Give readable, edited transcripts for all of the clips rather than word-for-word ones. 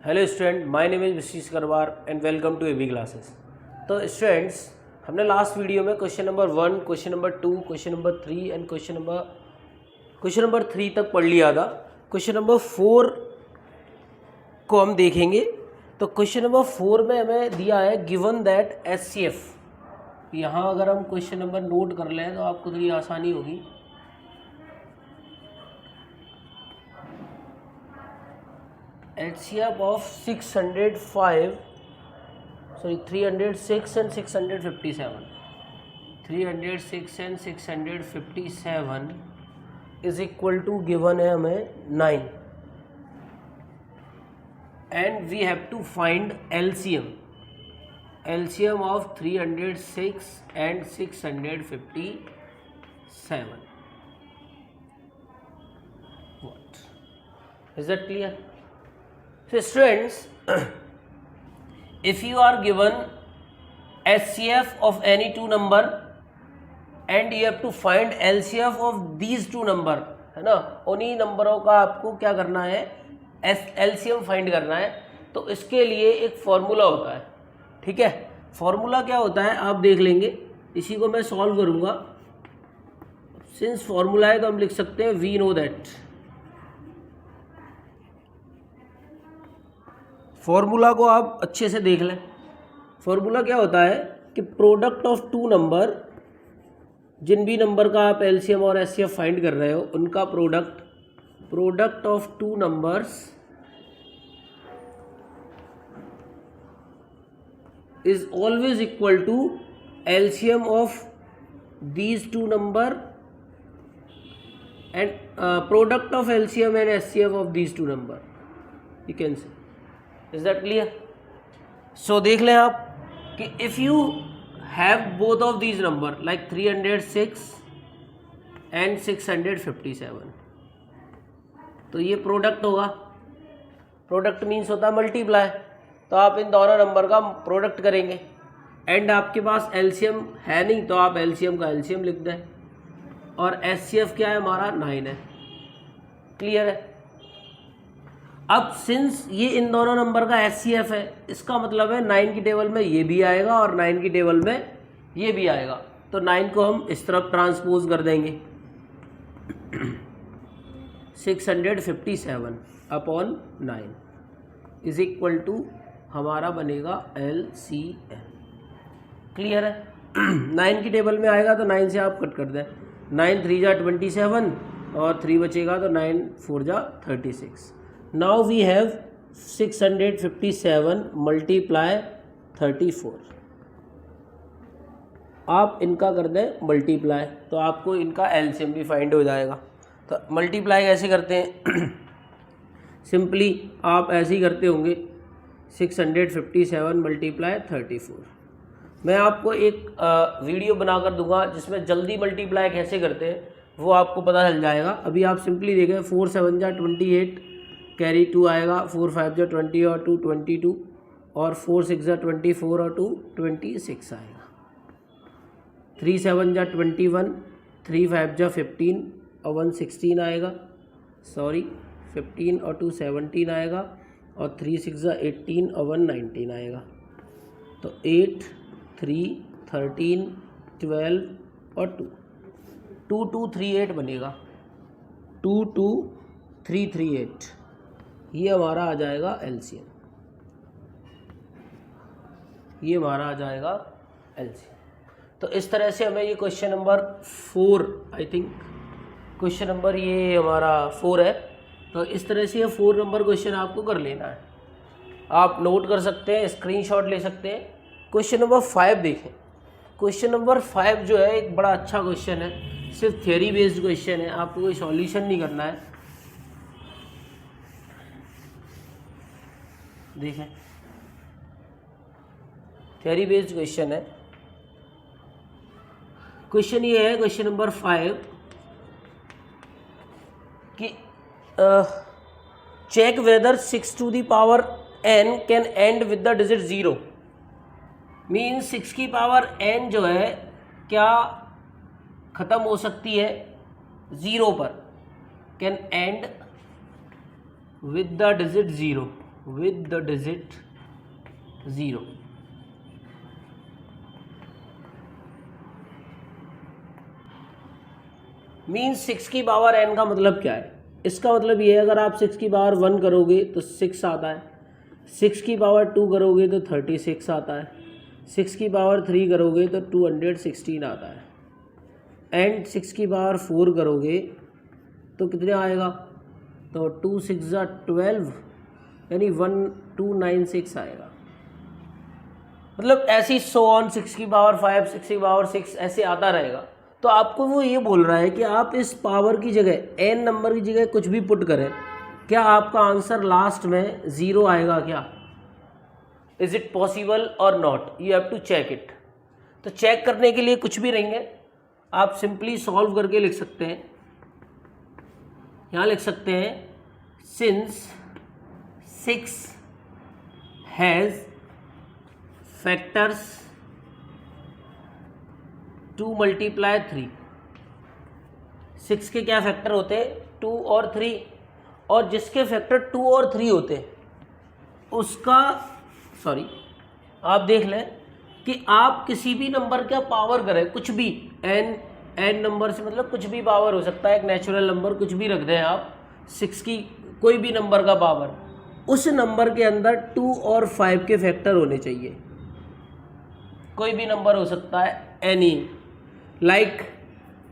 Hello student, my name is Vishish Karwar and welcome to AB classes. तो students, हमने last video में question number 1, question number 2, question number 3 and question number 3 तक पढ़ लिया था। Question number 4 को हम देखेंगे। तो क्वेश्चन नंबर 4 में हमें दिया है गिवन दैट HCF। यहाँ अगर हम क्वेश्चन नंबर नोट कर लें तो आपको थोड़ी आसानी होगी। HCF of 306 and 657. 306 and 657 is equal to given है हमें 9 and we have to find LCM of 306 and 657. What? Is that clear? So students, if you are given HCF of any two number and you have to find LCF of these two number, है ना, उन्हीं नंबरों का आपको क्या करना है, LCM find करना है। तो इसके लिए एक फॉर्मूला होता है, ठीक है। फॉर्मूला क्या होता है आप देख लेंगे, इसी को मैं सॉल्व करूँगा। सिंस फॉर्मूला है तो हम लिख सकते हैं वी नो दैट। फॉर्मूला को आप अच्छे से देख लें। फॉर्मूला क्या होता है कि प्रोडक्ट ऑफ टू नंबर, जिन भी नंबर का आप LCM और HCF फाइंड कर रहे हो उनका product of two numbers is always equal to LCM of these two number and product of LCM and HCF of these two number, you can say. Is that clear? So देख लें आप कि if you have both of these number like 306 and 657, तो ये product होगा। Product means होता है multiply. तो आप इन दोनों नंबर का प्रोडक्ट करेंगे एंड आपके पास LCM है नहीं तो आप LCM का LCM लिख दें। और HCF क्या है हमारा 9 है। क्लियर है? अब सिंस ये इन दोनों नंबर का HCF है, इसका मतलब है 9 की टेबल में ये भी आएगा और 9 की टेबल में ये भी आएगा। तो 9 को हम इस तरफ ट्रांसपोज कर देंगे 657 अपॉन 9 इज इक्वल टू हमारा बनेगा LCM। क्लियर है? 9 की टेबल में आएगा तो 9 से आप कट कर दें। 9 3 जा 27 और 3 बचेगा तो 9 4 जा 36। Now we have 657 multiply 34। आप इनका कर दें मल्टीप्लाई तो आपको इनका LCM भी फाइंड हो जाएगा। तो मल्टीप्लाई कैसे करते हैं? सिंपली आप ऐसे ही करते होंगे 657 मल्टीप्लाई 34। मैं आपको एक वीडियो बनाकर दूंगा जिसमें जल्दी मल्टीप्लाई कैसे करते हैं वो आपको पता चल जाएगा। अभी आप सिंपली देखें 4 7 जा 28, कैरी 2 आएगा, 4 5 जा 20 और 2 22 और 4 6 जा 24 और 2 26 आएगा। 3 7 जा 21, 3 5 जा 15 और 1 16 आएगा, सॉरी 15 और 2 17 आएगा और 3 6 जा 18 और 1 19 आएगा। तो 8 3 13 12 और 2 2 3 8 बनेगा। 2 2 3 3 8 ये हमारा आ जाएगा LCM। ये हमारा आ जाएगा LCM। तो इस तरह से हमें ये question number 4, I think question number ये हमारा 4 है। तो इस तरह से ये 4 नंबर क्वेश्चन आपको कर लेना है। आप नोट कर सकते हैं, स्क्रीनशॉट ले सकते हैं। क्वेश्चन नंबर 5 देखें। क्वेश्चन नंबर 5 जो है एक बड़ा अच्छा क्वेश्चन है, सिर्फ थियोरी बेस्ड क्वेश्चन है, आपको कोई सॉल्यूशन नहीं करना है। देखें, थियोरी बेस्ड क्वेश्चन है। क्वेश्चन ये है, क्वेश्चन नंबर 5 कि check whether 6 to the power n can end with the digit 0। Means 6 की पावर n जो है क्या ख़त्म हो सकती है 0 पर, can end with the digit 0। with the digit 0। Means 6 की पावर n का मतलब क्या है? इसका मतलब ये है, अगर आप 6 की पावर 1 करोगे तो 6 आता है, 6 की पावर 2 करोगे तो 36 आता है, 6 की पावर 3 करोगे तो 216 आता है, एंड 6 की पावर 4 करोगे तो कितने आएगा? तो 2 6 12, यानी 1296 आएगा। मतलब ऐसी 100 ऑन 6 की पावर 5, 6 की पावर 6 ऐसे आता रहेगा। तो आपको वो ये बोल रहा है कि आप इस पावर की जगह n नंबर की जगह कुछ भी पुट करें, क्या आपका आंसर लास्ट में 0 आएगा क्या? Is it possible or not? You have to check it. तो चेक करने के लिए कुछ भी रहेंगे, आप सिंपली सॉल्व करके लिख सकते हैं। यहाँ लिख सकते हैं सिंस 6 हैज़ फैक्टर्स 2 मल्टीप्लाई 3। 6 के क्या फैक्टर होते हैं? 2 और 3, और जिसके फैक्टर 2 और 3 होते हैं उसका आप देख लें कि आप किसी भी नंबर का पावर करें, कुछ भी n नंबर से, मतलब कुछ भी पावर हो सकता है, एक नेचुरल नंबर कुछ भी रख दें आप, 6 की कोई भी नंबर का पावर, उस नंबर के अंदर 2 और 5 के फैक्टर होने चाहिए। कोई भी नंबर हो सकता है, एनी। लाइक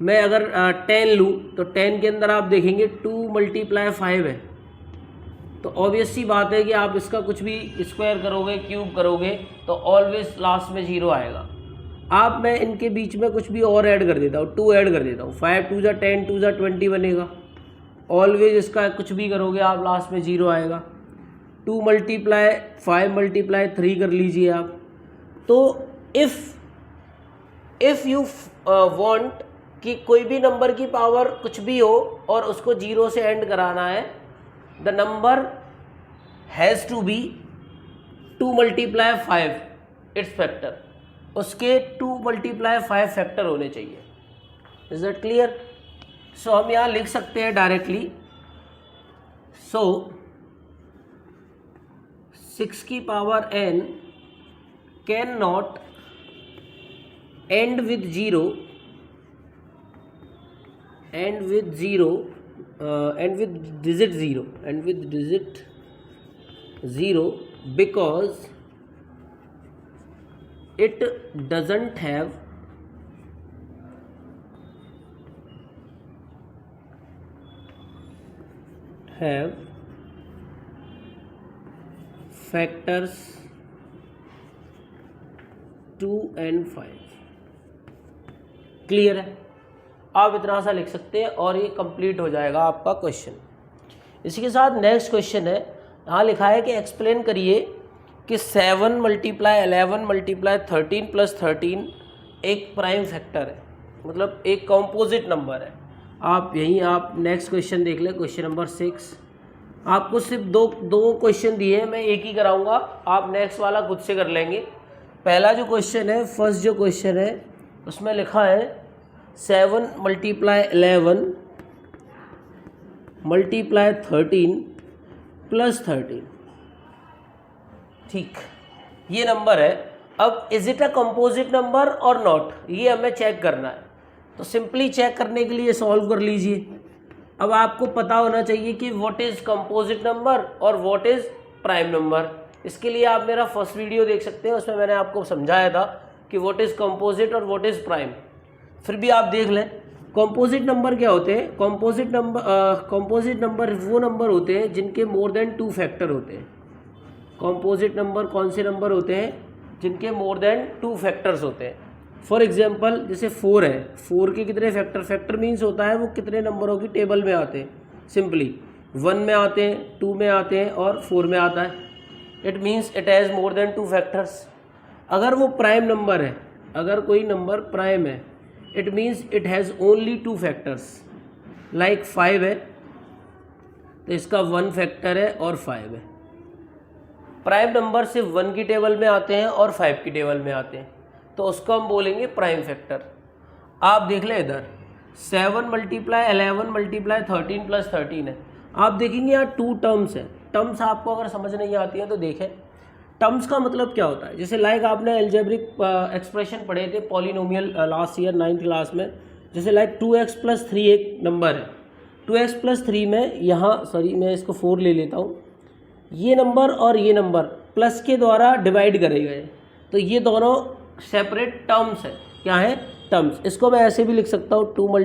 मैं अगर 10 लूँ तो 10 के अंदर आप देखेंगे 2 मल्टीप्लाई 5 है, तो ऑब्वियस सी बात है कि आप इसका कुछ भी स्क्वायर करोगे, क्यूब करोगे, तो ऑलवेज लास्ट में 0 आएगा। आप मैं इनके बीच में कुछ भी और ऐड कर देता हूँ, 2 ऐड कर देता हूँ, 5 2 10 2 20 बनेगा। ऑलवेज इसका कुछ भी करोगे आप लास्ट में 0 आएगा। 2 मल्टीप्लाई 5 मल्टीप्लाई 3 कर लीजिए आप। तो इफ़ यू वांट कि कोई भी नंबर की पावर कुछ भी हो और उसको 0 से एंड कराना है, the number has to be 2 multiply 5 its factor, उसके 2 मल्टीप्लाई 5 फैक्टर होने चाहिए। Is that clear? सो हम यहाँ लिख सकते हैं डायरेक्टली, सो 6 की power n can not end with 0 and with digit 0 because it doesn't have factors 2 and 5। Clear है? आप इतना सा लिख सकते हैं और ये कंप्लीट हो जाएगा आपका क्वेश्चन। इसी के साथ नेक्स्ट क्वेश्चन है, यहाँ लिखा है कि एक्सप्लेन करिए कि 7 मल्टीप्लाई 11 मल्टीप्लाई 13 प्लस 13 एक प्राइम फैक्टर है, मतलब एक कंपोजिट नंबर है। आप नेक्स्ट क्वेश्चन देख लें, क्वेश्चन नंबर 6। आपको सिर्फ दो क्वेश्चन दिए हैं, मैं एक ही कराऊंगा, आप नेक्स्ट वाला खुद से कर लेंगे। पहला जो क्वेश्चन है, फर्स्ट जो क्वेश्चन है, उसमें लिखा है 7 मल्टीप्लाई 11 मल्टीप्लाई 13 प्लस 13। ठीक, ये नंबर है। अब is it a composite number और नॉट, ये हमें चेक करना है। तो सिंपली चेक करने के लिए सॉल्व कर लीजिए। अब आपको पता होना चाहिए कि व्हाट इज़ कंपोजिट नंबर और व्हाट इज़ प्राइम नंबर। इसके लिए आप मेरा फर्स्ट वीडियो देख सकते हैं, उसमें मैंने आपको समझाया था कि व्हाट इज़ कंपोजिट और व्हाट इज़ प्राइम। फिर भी आप देख लें, कंपोजिट नंबर क्या होते हैं? कंपोजिट नंबर वो नंबर होते हैं जिनके मोर देन 2 फैक्टर होते हैं। कंपोजिट नंबर कौन से नंबर होते हैं? जिनके मोर देन 2 फैक्टर्स होते हैं। फॉर एग्जांपल जैसे 4 है, 4 के कितने फैक्टर? फैक्टर मीन्स होता है वो कितने नंबरों की टेबल में आते हैं। सिंपली 1 में आते हैं, 2 में आते हैं और 4 में आता है। It means it has more than 2 factors. अगर वो प्राइम नंबर है, अगर कोई नंबर प्राइम है, it means it has only 2 factors. Like 5 है तो इसका 1 फैक्टर है और 5 है। प्राइम नंबर सिर्फ 1 की टेबल में आते हैं और 5 की टेबल में आते हैं, तो उसको हम बोलेंगे प्राइम फैक्टर। आप देख लें इधर 7 मल्टीप्लाई 11 मल्टीप्लाई 13 प्लस 13 है। आप देखेंगे यहाँ 2 टर्म्स हैं, टर्म्स आपको अगर समझ नहीं आती है तो देखें, टर्म्स का मतलब क्या होता है। जैसे लाइक आपने एल्जेब्रिक एक्सप्रेशन पढ़े थे polynomial last year 9th class में। जैसे लाइक 2x+3 एक नंबर है, 2x+3 में यहाँ सॉरी मैं इसको 4 ले लेता हूँ, ये नंबर और ये नंबर प्लस के द्वारा डिवाइड करे गए, तो ये दोनों सेपरेट टर्म्स है। क्या है? टर्म्स। इसको मैं ऐसे भी लिख सकता हूँ 2 ×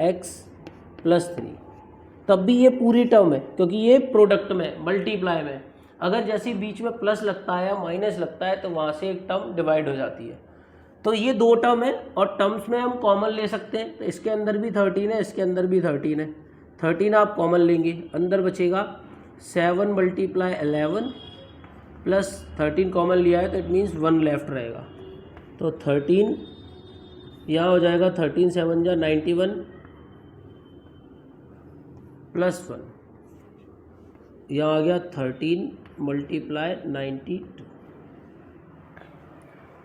x+3, तब भी ये पूरी टर्म है क्योंकि ये प्रोडक्ट में मल्टीप्लाई में। अगर जैसे बीच में प्लस लगता है या माइनस लगता है तो वहाँ से एक टर्म डिवाइड हो जाती है। तो ये 2 टर्म है और टर्म्स में हम कॉमन ले सकते हैं, तो इसके अंदर भी 13 है, इसके अंदर भी 13 है। 13 आप कॉमन लेंगे, अंदर बचेगा 7 × 11 प्लस 13 कॉमन लिया है तो इट मीन्स 1 लेफ्ट रहेगा। तो 13 यहाँ हो जाएगा 13 7 जा 91 प्लस 1, यहाँ आ गया 13 × 92।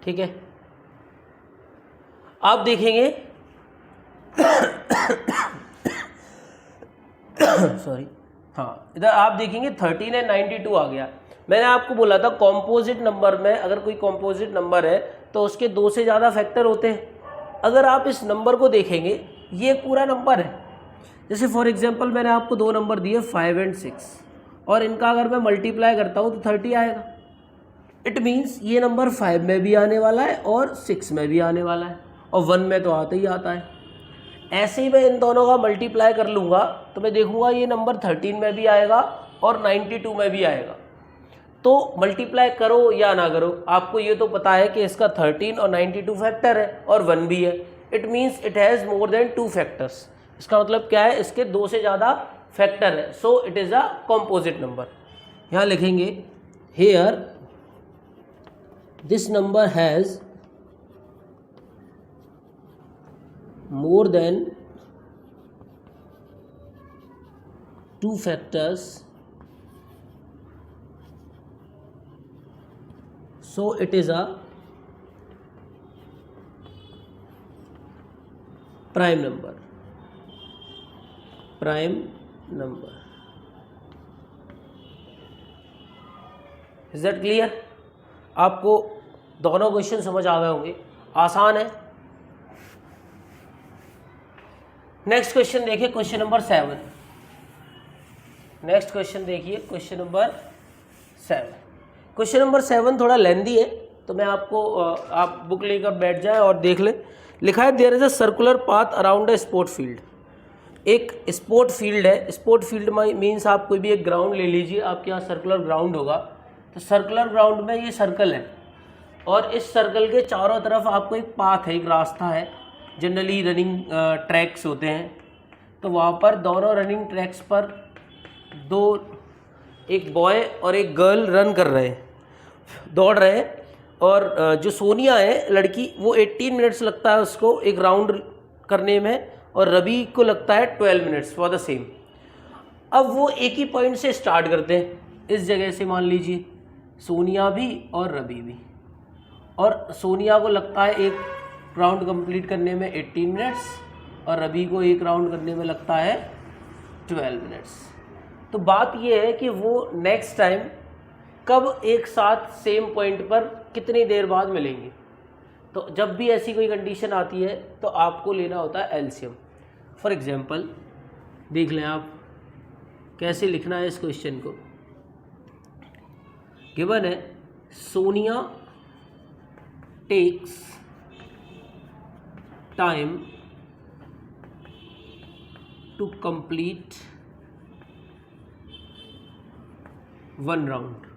ठीक है, आप देखेंगे सॉरी हाँ, इधर आप देखेंगे 13 है 92 आ गया। मैंने आपको बोला था कॉम्पोजिट नंबर में अगर कोई कॉम्पोजिट नंबर है तो उसके 2 से ज़्यादा फैक्टर होते हैं। अगर आप इस नंबर को देखेंगे, ये पूरा नंबर है। जैसे फॉर एग्जांपल मैंने आपको 2 नंबर दिए 5 और 6, और इनका अगर मैं मल्टीप्लाई करता हूँ तो 30 आएगा। इट मीन्स ये नंबर 5 में भी आने वाला है और 6 में भी आने वाला है, और 1 में तो आता ही आता है। ऐसे ही मैं इन दोनों का मल्टीप्लाई कर लूँगा तो मैं देखूँगा ये नंबर 13 में भी आएगा और 92 में भी आएगा। तो मल्टीप्लाई करो या ना करो, आपको ये तो पता है कि इसका 13 और 92 फैक्टर है और 1 भी है। It means it has more than 2 factors. इसका मतलब क्या है? इसके 2 से ज़्यादा फैक्टर है, so it is a composite number. यहाँ लिखेंगे here this number has more than 2 factors, so it is a prime number. Prime number. Is that clear? आपको दोनों क्वेश्चन समझ आ गए होंगे, आसान है। नेक्स्ट क्वेश्चन देखिए, क्वेश्चन नंबर 7। नेक्स्ट क्वेश्चन देखिए, क्वेश्चन नंबर 7। क्वेश्चन नंबर 7 थोड़ा लेंदी है, तो मैं आपको आप बुक लेकर बैठ जाए और देख ले। लिखा है there is a circular path around a sport field. एक स्पोर्ट फील्ड है, स्पोर्ट फील्ड मीन्स आप कोई भी एक ग्राउंड ले लीजिए, आपके यहाँ सर्कुलर ग्राउंड होगा, तो सर्कुलर ग्राउंड में ये सर्कल है और इस सर्कल के चारों तरफ आपको एक पाथ है, एक रास्ता है। जनरली रनिंग ट्रैक्स होते हैं, तो वहाँ पर दोनों रनिंग ट्रैक्स पर एक बॉय और एक गर्ल रन कर रहे हैं, दौड़ रहे हैं। और जो सोनिया है लड़की, वो 18 मिनट्स लगता है उसको एक राउंड करने में, और रवि को लगता है 12 मिनट्स फॉर द सेम। अब वो एक ही पॉइंट से स्टार्ट करते हैं, इस जगह से मान लीजिए सोनिया भी और रवि भी, और सोनिया को लगता है एक राउंड कंप्लीट करने में 18 मिनट्स और रवि को एक राउंड करने में लगता है 12 मिनट्स। तो बात ये है कि वो नेक्स्ट टाइम कब एक साथ सेम पॉइंट पर कितनी देर बाद मिलेंगे। तो जब भी ऐसी कोई कंडीशन आती है तो आपको लेना होता है एलसीएम। फॉर एग्जांपल देख लें आप कैसे लिखना है इस क्वेश्चन को। गिवन है Sonia takes time to complete 1 round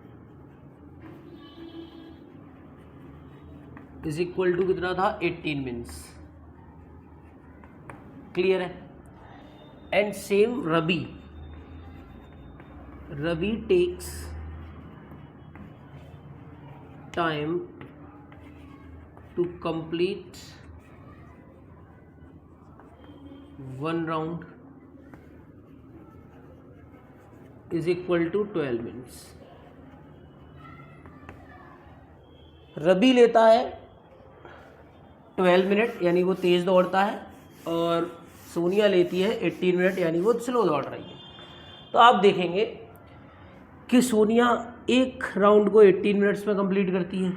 is equal to कितना था 18 मिनट्स। क्लियर है? And same Ravi takes time to complete 1 round is equal to 12 minutes. Ravi लेता है 12 मिनट यानी वो तेज़ दौड़ता है, और सोनिया लेती है 18 मिनट यानी वो स्लो दौड़ रही है। तो आप देखेंगे कि सोनिया एक राउंड को 18 मिनट्स में कंप्लीट करती है,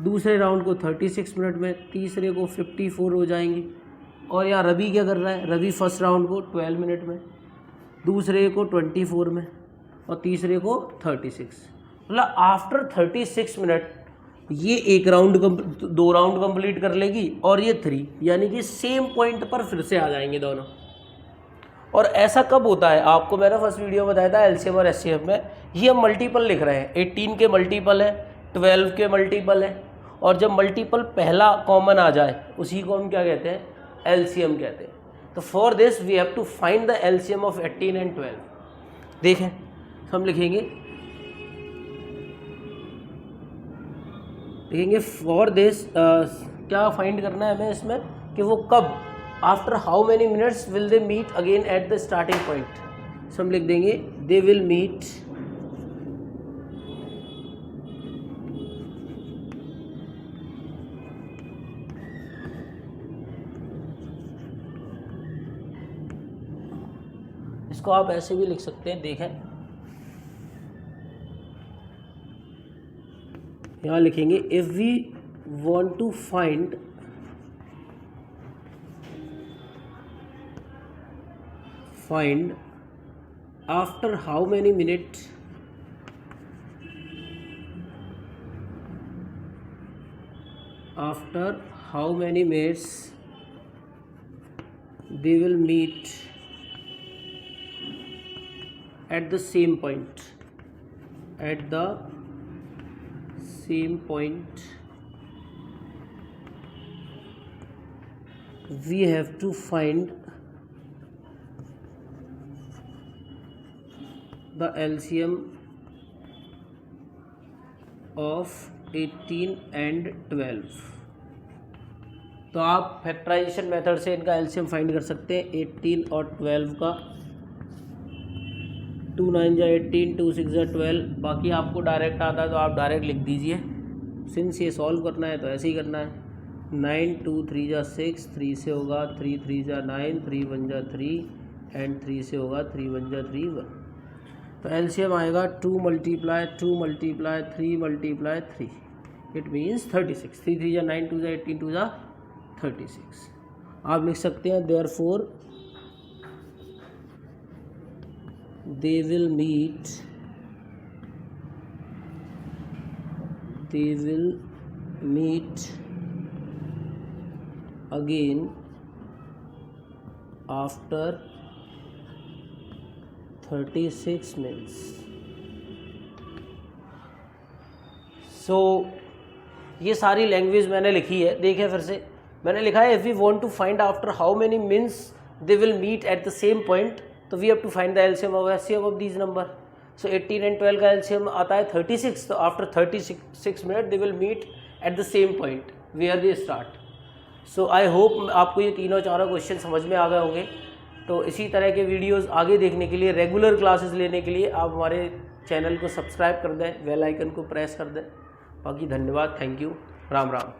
दूसरे राउंड को 36 मिनट में, तीसरे को 54 हो जाएंगे। और यहाँ रवि क्या कर रहा है, रवि फर्स्ट राउंड को 12 मिनट में, दूसरे को 24 में और तीसरे को 36। मतलब आफ्टर 36 मिनट ये एक राउंड 2 राउंड कंप्लीट कर लेगी और ये 3, यानी कि सेम पॉइंट पर फिर से आ जाएंगे दोनों। और ऐसा कब होता है, आपको मैंने फर्स्ट वीडियो में बताया था एलसीएम और एचसीएफ में, ये हम मल्टीपल लिख रहे हैं, 18 के मल्टीपल है, 12 के मल्टीपल है, और जब मल्टीपल पहला कॉमन आ जाए उसी को हम क्या कहते हैं, एलसीएम कहते हैं। तो for this we have to find the LCM of 18 and 12। देखें हम लिखेंगे फॉर दिस क्या फाइंड करना है हमें इसमें कि वो कब, after how many minutes will they meet again at the starting point. So हम लिख देंगे दे विल मीट इसको आप ऐसे भी लिख सकते हैं। देखें यहाँ लिखेंगे if we want to find after how many minutes they will meet at the same point, we have to find the LCM of 18 and 12। तो आप फैक्टराइजेशन मेथड से इनका एलसीएम फाइंड कर सकते हैं 18 और 12 का। 2 9 जा 18, 2 6 जा 12। बाकी आपको डायरेक्ट आता है तो आप डायरेक्ट लिख दीजिए, सिंस ये सॉल्व करना है तो ऐसे ही करना है। 9 2 3 जा 6, 3 से होगा 3 3 जा 9, 3 1 जा 3 एंड 3 से होगा 3 1 जा 3 1। तो एलसीएम आएगा 2 मल्टीप्लाई 3 मल्टीप्लाई 3, इट मीन्स 36। 3 3 जा 9, 2 जा 18, 2 जा 36। आप लिख सकते हैं therefore they will meet again after 36 minutes। सो ये सारी लैंग्वेज मैंने लिखी है। देखिए फिर से मैंने लिखा है if we want to find after how many minutes they will meet at the same point, तो we have to find the LCM of HCF of these number. So 18 and 12 का एलसीएम आता है 36। तो after 36 minute they will meet at the same point where they start. So I hope आपको ये तीनों चारों question समझ में आ गए होंगे। तो इसी तरह के वीडियोस आगे देखने के लिए, रेगुलर क्लासेस लेने के लिए आप हमारे चैनल को सब्सक्राइब कर दें, बेल आइकन को प्रेस कर दें। बाकी धन्यवाद, थैंक यू, राम राम।